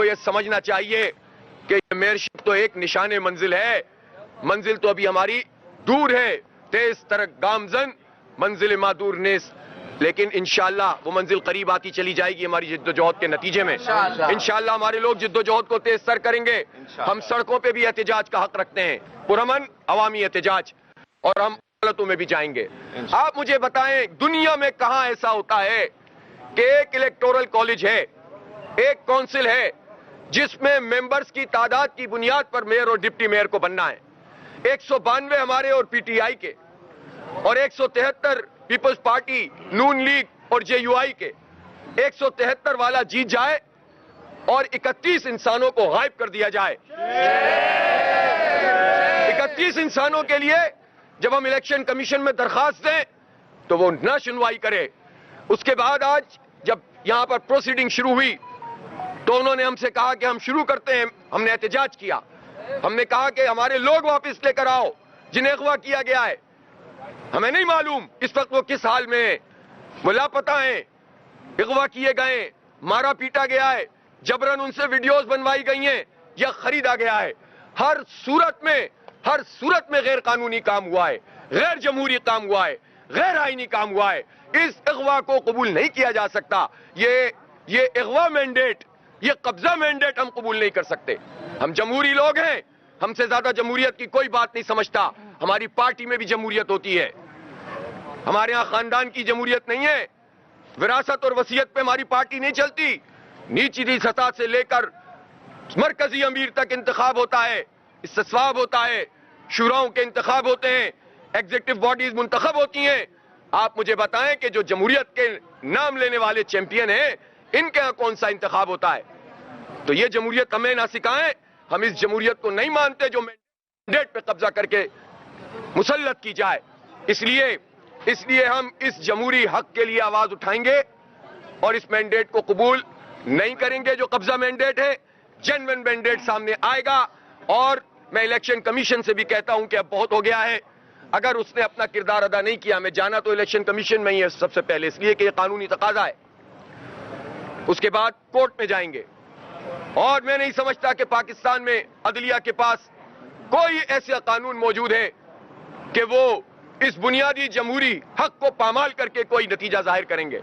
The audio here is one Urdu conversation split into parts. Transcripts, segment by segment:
کو یہ سمجھنا چاہیے کہ میئرشپ تو ایک نشان منزل ہے، منزل تو ابھی ہماری دور ہے، تیز ترک گامزن منزل ما دور نیست، لیکن انشاءاللہ وہ منزل قریب آتی چلی جائے گی ہماری جد و جہد کے نتیجے میں۔ انشاءاللہ ہمارے لوگ جد و جہد کو تیز تر کریں گے، ہم سڑکوں پہ بھی احتجاج کا حق رکھتے ہیں، پرامن عوامی احتجاج، اور ہم عدالتوں میں بھی جائیں گے۔ آپ مجھے بتائیں دنیا میں کہاں ایسا ہوتا ہے کہ ایک الیکٹورل کالج ہے، ایک کونسل ہے، جس میں ممبرز کی تعداد کی بنیاد پر میئر اور ڈپٹی میئر کو بننا ہے؟ 192 ہمارے اور پی ٹی آئی کے، اور 173 پیپلز پارٹی، نون لیگ اور جے یو آئی کے، 173 والا جیت جائے اور 31 انسانوں کو غائب کر دیا جائے۔ 31 انسانوں کے لیے جب ہم الیکشن کمیشن میں درخواست دیں تو وہ نہ سنوائی کرے۔ اس کے بعد آج جب یہاں پر پروسیڈنگ شروع ہوئی تو انہوں نے ہم سے کہا کہ ہم شروع کرتے ہیں، ہم نے احتجاج کیا، ہم نے کہا کہ ہمارے لوگ واپس لے کر آؤ جنہیں اغوا کیا گیا ہے۔ ہمیں نہیں معلوم اس وقت وہ کس حال میں ہیں، وہ لاپتہ ہیں، اغوا کیے گئے، مارا پیٹا گیا ہے، جبرن ان سے ویڈیوز بنوائی گئی ہیں یا خریدا گیا ہے۔ ہر صورت میں غیر قانونی کام ہوا ہے، غیر جمہوری کام ہوا ہے، غیر آئینی کام ہوا ہے۔ اس اغوا کو قبول نہیں کیا جا سکتا۔ یہ اغوا مینڈیٹ، یہ قبضہ مینڈیٹ ہم قبول نہیں کر سکتے۔ ہم جمہوری لوگ ہیں، ہم سے زیادہ جمہوریت کی کوئی بات نہیں سمجھتا۔ ہماری پارٹی میں بھی جمہوریت ہوتی ہے، ہمارے ہاں خاندان کی جمہوریت نہیں ہے، وراثت اور وصیت پہ ہماری پارٹی نہیں چلتی۔ نیچلی سطح سے لے کر مرکزی امیر تک انتخاب ہوتا ہے، استصواب ہوتا ہے، شوراؤں کے انتخاب ہوتے ہیں، ایگزیکٹو باڈیز منتخب ہوتی ہیں۔ آپ مجھے بتائیں کہ جو جمہوریت کے نام لینے والے چیمپئن ہیں، ان کے ہاں کون سا انتخاب ہوتا ہے؟ تو یہ جمہوریت ہمیں نہ سکھائیں، ہم اس جمہوریت کو نہیں مانتے جو مینڈیٹ پہ قبضہ کر کے مسلط کی جائے۔ اس لیے ہم اس جمہوری حق کے لیے آواز اٹھائیں گے اور اس مینڈیٹ کو قبول نہیں کریں گے جو قبضہ مینڈیٹ ہے۔ جینوین مینڈیٹ سامنے آئے گا، اور میں الیکشن کمیشن سے بھی کہتا ہوں کہ اب بہت ہو گیا ہے۔ اگر اس نے اپنا کردار ادا نہیں کیا، میں جانا تو الیکشن کمیشن میں ہی ہے سب سے پہلے، اس لیے کہ یہ قانونی تقاضا ہے، اس کے بعد کورٹ میں جائیں گے۔ اور میں نہیں سمجھتا کہ پاکستان میں عدلیہ کے پاس کوئی ایسا قانون موجود ہے کہ وہ اس بنیادی جمہوری حق کو پامال کر کے کوئی نتیجہ ظاہر کریں گے۔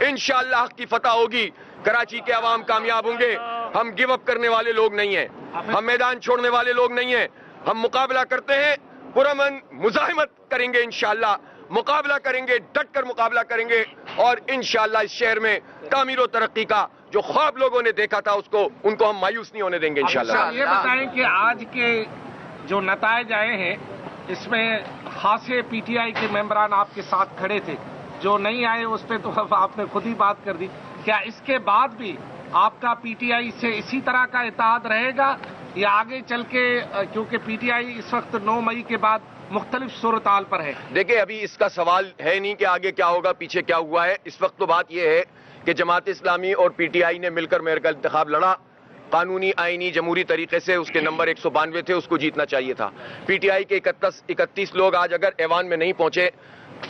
انشاءاللہ حق کی فتح ہوگی، کراچی کے عوام کامیاب ہوں گے۔ ہم گیو اپ کرنے والے لوگ نہیں ہیں، ہم میدان چھوڑنے والے لوگ نہیں ہیں، ہم مقابلہ کرتے ہیں، پرامن مزاحمت کریں گے، انشاءاللہ مقابلہ کریں گے، ڈٹ کر مقابلہ کریں گے، اور انشاءاللہ اس شہر میں تعمیر و ترقی کا جو خواب لوگوں نے دیکھا تھا ان کو ہم مایوس نہیں ہونے دیں گے انشاءاللہ۔ یہ بتائیں کہ آج کے جو نتائج آئے ہیں اس میں خاصے پی ٹی آئی کے ممبران آپ کے ساتھ کھڑے تھے، جو نہیں آئے اس پہ تو آپ نے خود ہی بات کر دی۔ کیا اس کے بعد بھی آپ کا پی ٹی آئی سے اسی طرح کا اتحاد رہے گا، یا آگے چل کے، کیونکہ پی ٹی آئی اس وقت 9 مئی کے بعد مختلف صورتحال پر ہے؟ دیکھیں ابھی اس کا سوال ہے نہیں کہ آگے کیا ہوگا، پیچھے کیا ہوا ہے۔ اس وقت تو بات یہ ہے کہ جماعت اسلامی اور پی ٹی آئی نے مل کر میئر کا انتخاب لڑا، قانونی آئینی جمہوری طریقے سے، اس کے نمبر 192 تھے، اس کو جیتنا چاہیے تھا۔ پی ٹی آئی کے 31 لوگ آج اگر ایوان میں نہیں پہنچے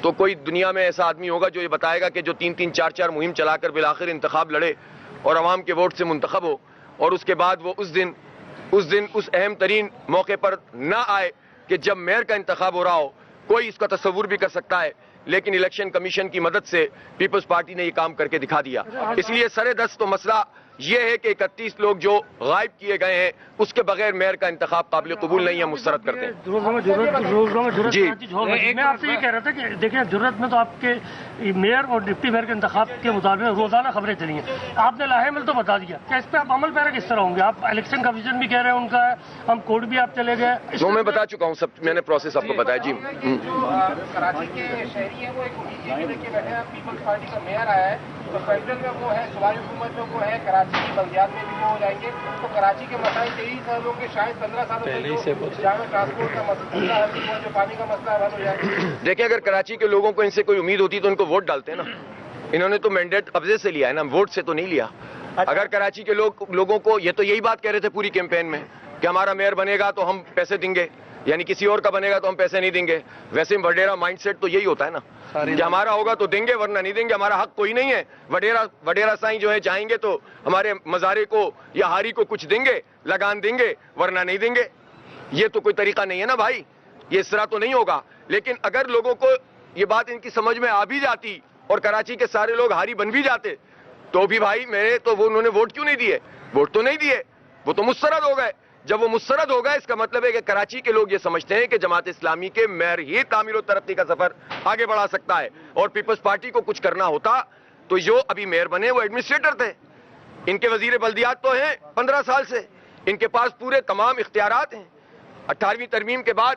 تو کوئی دنیا میں ایسا آدمی ہوگا جو یہ بتائے گا کہ جو 3 4 مہم چلا کر بالآخر انتخاب لڑے اور عوام کے ووٹ سے منتخب ہو، اور اس کے بعد وہ اس دن اس اہم ترین موقع پر نہ آئے کہ جب میئر کا انتخاب ہو رہا ہو۔ کوئی اس کا تصور بھی کر سکتا ہے، لیکن الیکشن کمیشن کی مدد سے پیپلز پارٹی نے یہ کام کر کے دکھا دیا۔ اس لیے سر دست تو مسئلہ یہ ہے کہ 31 لوگ جو غائب کیے گئے ہیں اس کے بغیر میئر کا انتخاب قابل قبول نہیں ہے، مسترد کرتے ہیں۔ جی میں آپ سے یہ کہہ رہا تھا کہ دیکھیں جرت میں تو آپ کے میئر اور ڈپٹی میئر کے انتخاب کے مطابق روزانہ خبریں چلی ہیں، آپ نے لاہمل تو بتا دیا کہ اس پہ آپ عمل پیرا کس طرح ہوں گے؟ آپ الیکشن کمیشن بھی کہہ رہے ہیں ان کا ہے، ہم کورٹ بھی آپ چلے گئے، جو میں بتا چکا ہوں سب، میں نے پروسیس آپ کو بتایا۔ جی کراچی کے شہری ہیں وہ ایک امید کے بیٹھے ہیں، پیپلز پارٹی کا میئر آیا ہے تو سینٹرل میں وہ ہے، صوبائی حکومت میں وہ ہے، کراچی کی بلدیات میں بھی وہ ہو جائیں گے، تو کراچی کے مسائل 23 سالوں کے شاید 15 سالوں سے جامع ٹرانسپورٹ کا مسئلہ ہے، جو پانی کا مسئلہ ہے، حل ہو جائے گا۔ دیکھیں اگر کراچی کے لوگوں کو ان سے کوئی امید ہوتی تو ان کو ووٹ ڈالتے ہیں نا، انہوں نے تو مینڈیٹ قبضے سے لیا ہے نا، ووٹ سے تو نہیں لیا۔ اگر کراچی کے لوگوں کو یہ تو یہی بات کہہ رہے تھے پوری کیمپین میں کہ ہمارا میئر بنے گا تو ہم پیسے دیں گے، یعنی کسی اور کا بنے گا تو ہم پیسے نہیں دیں گے. ویسے وڈیرا مائنڈ سیٹ تو یہی ہوتا ہے نا کہ ہمارا ہوگا تو دیں گے ورنہ نہیں دیں گے, ہمارا حق کوئی نہیں ہے. وڈیرا سائیں جو ہے چاہیں گے تو ہمارے مزارے کو یا ہاری کو کچھ دیں گے, لگان دیں گے ورنہ نہیں دیں گے. یہ تو کوئی طریقہ نہیں ہے نا بھائی, یہ اس طرح تو نہیں ہوگا. لیکن اگر لوگوں کو یہ بات ان کی سمجھ میں آ بھی جاتی اور کراچی کے سارے لوگ ہاری بن بھی جاتے تو بھی بھائی میرے تو انہوں نے ووٹ کیوں نہیں دیے؟ ووٹ تو نہیں دیے, وہ تو مسترد ہو گئے. جب وہ مسترد ہو گئے اس کا مطلب ہے کہ کراچی کے لوگ یہ سمجھتے ہیں کہ جماعت اسلامی کے میئر ہی تعمیر و ترقی کا سفر آگے بڑھا سکتا ہے, اور پیپلز پارٹی کو کچھ کرنا ہوتا تو جو ابھی میئر بنے وہ ایڈمنسٹریٹر تھے. ان کے وزیر بلدیات تو ہیں 15 سال سے, ان کے پاس پورے تمام اختیارات ہیں. 18ویں ترمیم کے بعد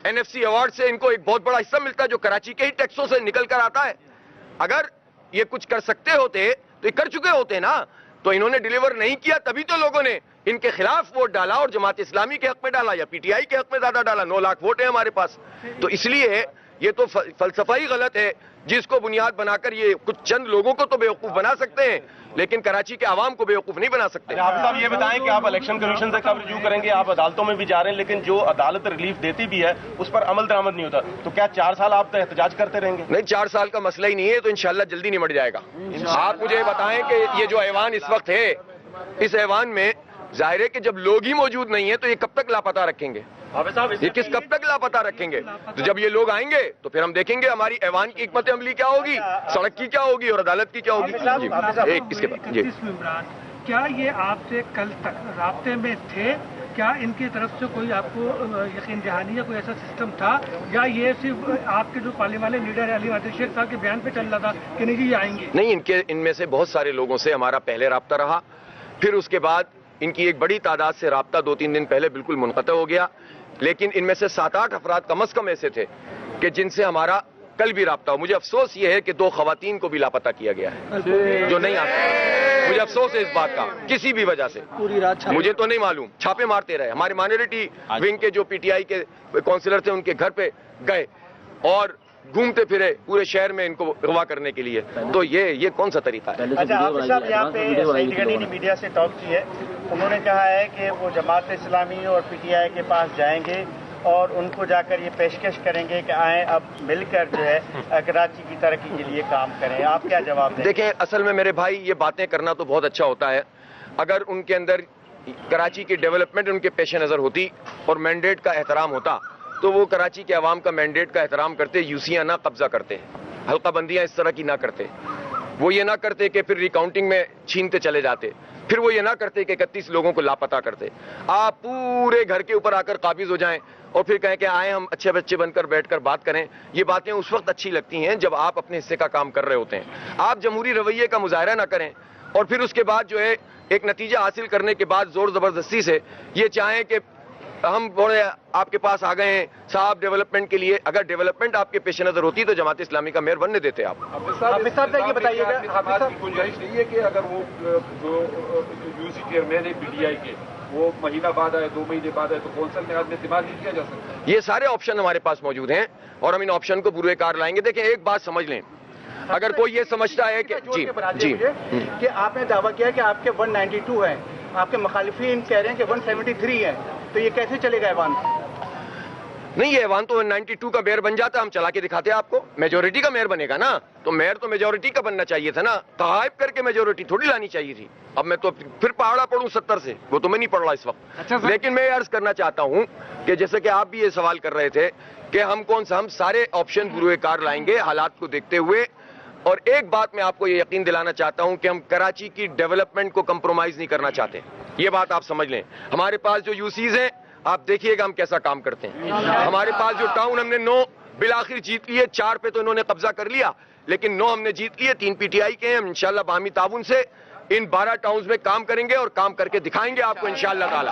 NFC ایوارڈ سے ان کو ایک بہت بڑا حصہ ملتا ہے جو کراچی کے ہی ٹیکسوں سے نکل کر آتا ہے. اگر یہ کچھ کر سکتے ہوتے تو یہ کر چکے ہوتے نا, تو انہوں نے ڈیلیور نہیں کیا تبھی تو لوگوں نے ان کے خلاف ووٹ ڈالا اور جماعت اسلامی کے حق میں ڈالا یا PTI کے حق میں زیادہ ڈالا. 9 لاکھ ووٹ ہیں ہمارے پاس. تو اس لیے یہ تو فلسفہ ہی غلط ہے جس کو بنیاد بنا کر یہ کچھ چند لوگوں کو تو بیوقوف بنا سکتے ہیں لیکن کراچی کے عوام کو بیوقوف نہیں بنا سکتے. آپ صاحب یہ بتائیں کہ آپ الیکشن کمیشن سے کب رجوع کریں گے؟ آپ عدالتوں میں بھی جا رہے ہیں لیکن جو عدالت ریلیف دیتی بھی ہے اس پر عمل درآمد نہیں ہوتا, تو کیا 4 سال آپ احتجاج کرتے رہیں گے؟ نہیں, 4 سال کا مسئلہ ہی نہیں ہے, تو انشاءاللہ جلدی نمٹ جائے گا. آپ مجھے بتائیں کہ یہ جو ایوان اس وقت ہے, اس ایوان میں ظاہر ہے کہ جب لوگ ہی موجود نہیں ہیں تو یہ کب تک لاپتہ رکھیں گے؟ یہ کب تک لاپتہ رکھیں گے؟ تو جب یہ لوگ آئیں گے تو پھر ہم دیکھیں گے ہماری ایوان کی حکمت عملی کیا ہوگی, سڑک کی کیا ہوگی اور عدالت کی کیا ہوگی. اس کے بعد کیا یہ آپ سے کل تک رابطے میں تھے؟ کیا ان کی طرف سے کوئی آپ کو یقین دہانی یا کوئی ایسا سسٹم تھا, یا یہ صرف آپ کے جو پارلیمانی لیڈر علی عادل شیخ صاحب کے بیان پہ چل رہا تھا کہ نہیں جی یہ آئیں گے؟ نہیں, ان میں سے بہت سارے لوگوں سے ہمارا پہلے رابطہ رہا, پھر اس کے بعد ان کی ایک بڑی تعداد سے رابطہ 2-3 دن پہلے بالکل منقطع ہو گیا. لیکن ان میں سے 7-8 افراد کم از کم ایسے تھے کہ جن سے ہمارا کل بھی رابطہ ہو. مجھے افسوس یہ ہے کہ 2 خواتین کو بھی لاپتہ کیا گیا ہے جو نہیں آتے. مجھے افسوس ہے اس بات کا, کسی بھی وجہ سے مجھے تو نہیں معلوم. چھاپے مارتے رہے, ہمارے مائنورٹی ونگ کے جو PTI کے کونسلر تھے ان کے گھر پہ گئے اور گھومتے پھرے پورے شہر میں ان کو اغوا کرنے کے لیے. تو یہ کون سا طریقہ ہے؟ اچھا حافظ صاحب, یہاں پہ سعید گنی نے میڈیا سے ٹاک کی ہے, انہوں نے کہا ہے کہ وہ جماعت اسلامی اور PTI کے پاس جائیں گے اور ان کو جا کر یہ پیشکش کریں گے کہ آئیں اب مل کر جو ہے کراچی کی ترقی کے لیے کام کریں. آپ کیا جواب دیں؟ دیکھیں, اصل میں میرے بھائی یہ باتیں کرنا تو بہت اچھا ہوتا ہے. اگر ان کے اندر کراچی کی ڈیولپمنٹ ان کے پیش نظر ہوتی اور مینڈیٹ کا احترام ہوتا تو وہ کراچی کے عوام کا مینڈیٹ کا احترام کرتے, یوسیاں نہ قبضہ کرتے, حلقہ بندیاں اس طرح کی نہ کرتے. وہ یہ نہ کرتے کہ پھر ریکاؤنٹنگ میں چھینتے چلے جاتے, پھر وہ یہ نہ کرتے کہ 31 لوگوں کو لاپتہ کرتے. آپ پورے گھر کے اوپر آ کر قابض ہو جائیں اور پھر کہیں کہ آئیں ہم اچھے بچے بن کر بیٹھ کر بات کریں. یہ باتیں اس وقت اچھی لگتی ہیں جب آپ اپنے حصے کا کام کر رہے ہوتے ہیں. آپ جمہوری رویے کا مظاہرہ نہ کریں اور پھر اس کے بعد جو ہے ایک نتیجہ حاصل کرنے کے بعد زور زبردستی سے یہ چاہیں کہ ہم بڑے آپ کے پاس آ گئے ہیں صاحب ڈیولپمنٹ کے لیے. اگر ڈیولپمنٹ آپ کے پیش نظر ہوتی تو جماعت اسلامی کا میئر بننے دیتے آپ. حافظ صاحب یہ بتائیے گا, گنجائش نہیں ہے کہ اگر وہ جو UC چیئرمین ہے PTI کے وہ مہینہ بعد آئے 2 مہینے بعد آئے تو کونسل میں آدمی اعتماد نہیں کیا جا سکتا؟ یہ سارے آپشن ہمارے پاس موجود ہیں اور ہم ان آپشن کو پورے کار لائیں گے. دیکھیں ایک بات سمجھ لیں, اگر کوئی یہ سمجھتا ہے کہ کہ آپ نے دعویٰ کیا کہ آپ کے 192 ہیں, آپ کے مخالفین کہہ رہے ہیں کہ 173 ہیں, تو یہ کیسے چلے گا ایوان؟ نہیں, یہ ایوان تو 192 کا میئر بن جاتا, ہم چلا کے دکھاتے آپ کو. میجورٹی کا میئر بنے گا نا, تو میئر تو میجورٹی کا بننا چاہیے تھا نا, تحائف کر کے میجورٹی تھوڑی لانی چاہیے تھی. اب میں تو پھر پہاڑا پڑھوں 70 سے, وہ تو میں نہیں پڑھ رہا اس وقت. لیکن میں یہ عرض کرنا چاہتا ہوں کہ جیسے کہ آپ بھی یہ سوال کر رہے تھے کہ ہم ہم سارے آپشن پورے کار لائیں گے حالات کو دیکھتے ہوئے. اور ایک بات میں آپ کو یہ یقین دلانا چاہتا ہوں کہ ہم کراچی کی ڈیولپمنٹ کو کمپرومائز نہیں کرنا چاہتے. یہ بات آپ سمجھ لیں. ہمارے پاس جو UCs ہیں آپ دیکھیے گا ہم کیسا کام کرتے ہیں. ہمارے پاس جو ٹاؤن ہم نے 9 بالآخر جیت لیے, 4 پہ تو انہوں نے قبضہ کر لیا لیکن 9 ہم نے جیت لیے, 3 PTI کے ہیں. ہم انشاءاللہ باہمی تعاون سے ان 12 ٹاؤنز میں کام کریں گے اور کام کر کے دکھائیں گے آپ کو انشاءاللہ تعالی.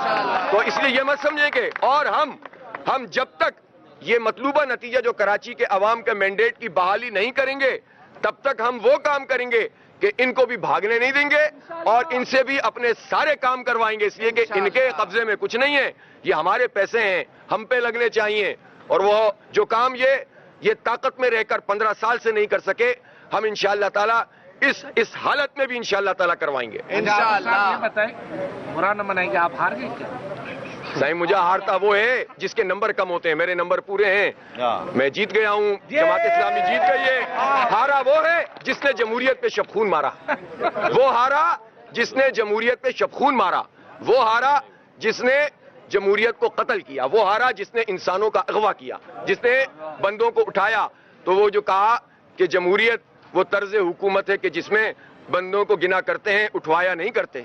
تو اس لیے یہ مت سمجھیں کہ اور ہم جب تک یہ مطلوبہ نتیجہ جو کراچی کے عوام کے مینڈیٹ کی بحالی نہیں کریں گے تب تک ہم وہ کام کریں گے کہ ان کو بھی بھاگنے نہیں دیں گے اور ان سے بھی اپنے سارے کام کروائیں گے. اس لیے کہ ان کے قبضے میں کچھ نہیں ہے, یہ ہمارے پیسے ہیں, ہم پہ لگنے چاہیے. اور وہ جو کام یہ طاقت میں رہ کر 15 سال سے نہیں کر سکے, ہم انشاءاللہ تعالی اس حالت میں بھی انشاءاللہ تعالی کروائیں گے. انشاءاللہ. یہ بتائیں, برا نہ منائیں گے, آپ ہار گئے کیا؟ صحیح مجھے ہارتا وہ ہے جس کے نمبر کم ہوتے ہیں، میرے نمبر پورے ہیں، میں جیت گیا ہوں، جماعت اسلامی جیت گئی ہے۔ ہارا وہ ہے جس نے جمہوریت پہ شب خون مارا، وہ ہارا جس نے جمہوریت پہ شب خون مارا، وہ ہارا جس نے جمہوریت کو قتل کیا، وہ ہارا جس نے انسانوں کا اغوا کیا، جس نے بندوں کو اٹھایا۔ تو وہ جو کہا کہ جمہوریت وہ طرز حکومت ہے کہ جس میں بندوں کو گنا کرتے ہیں، اٹھوایا نہیں کرتے۔